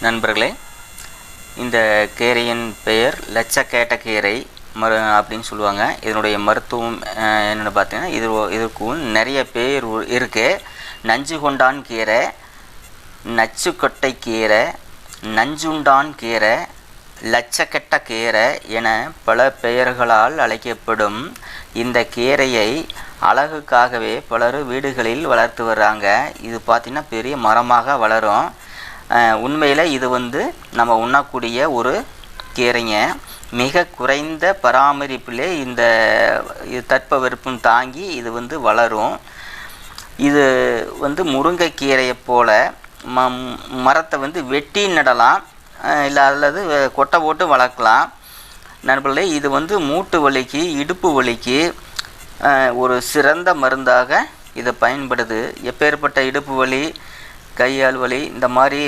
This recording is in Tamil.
நண்பர்களே, இந்த கீரையின் பெயர் லட்சக்கேட்ட கீரை அப்படின்னு சொல்லுவாங்க. இதனுடைய மருத்துவம் என்னென்னு பார்த்தீங்கன்னா, இதுக்கு நிறைய பேர் இருக்குது. நஞ்சு கொண்டான் கீரை, நச்சுக்கொட்டை கீரை, நஞ்சுண்டான் கீரை, லட்சக்கெட்ட கீரை என பல பெயர்களால் அழைக்கப்படும் இந்த கீரையை அழகுக்காகவே பலர் வீடுகளில் வளர்த்து வர்றாங்க. இது பார்த்திங்கன்னா பெரிய மரமாக வளரும். உண்மையில் இது நம்ம உண்ணக்கூடிய ஒரு கீரைங்க. மிக குறைந்த பராமரிப்பிலே இந்த தட்பவெப்பம் தாங்கி இது வளரும். இது முருங்கைக்கீரையை போல் மரத்தை வெட்டி நடலாம், இல்லை அல்லது கொட்டை போட்டு வளர்க்கலாம். நண்பர்களே, இது மூட்டு வலிக்கு, இடுப்பு வலிக்கு ஒரு சிறந்த மருந்தாக இது பயன்படுது. எப்பேற்பட்ட இடுப்பு வலி, கையால் வலி இந்த மாதிரி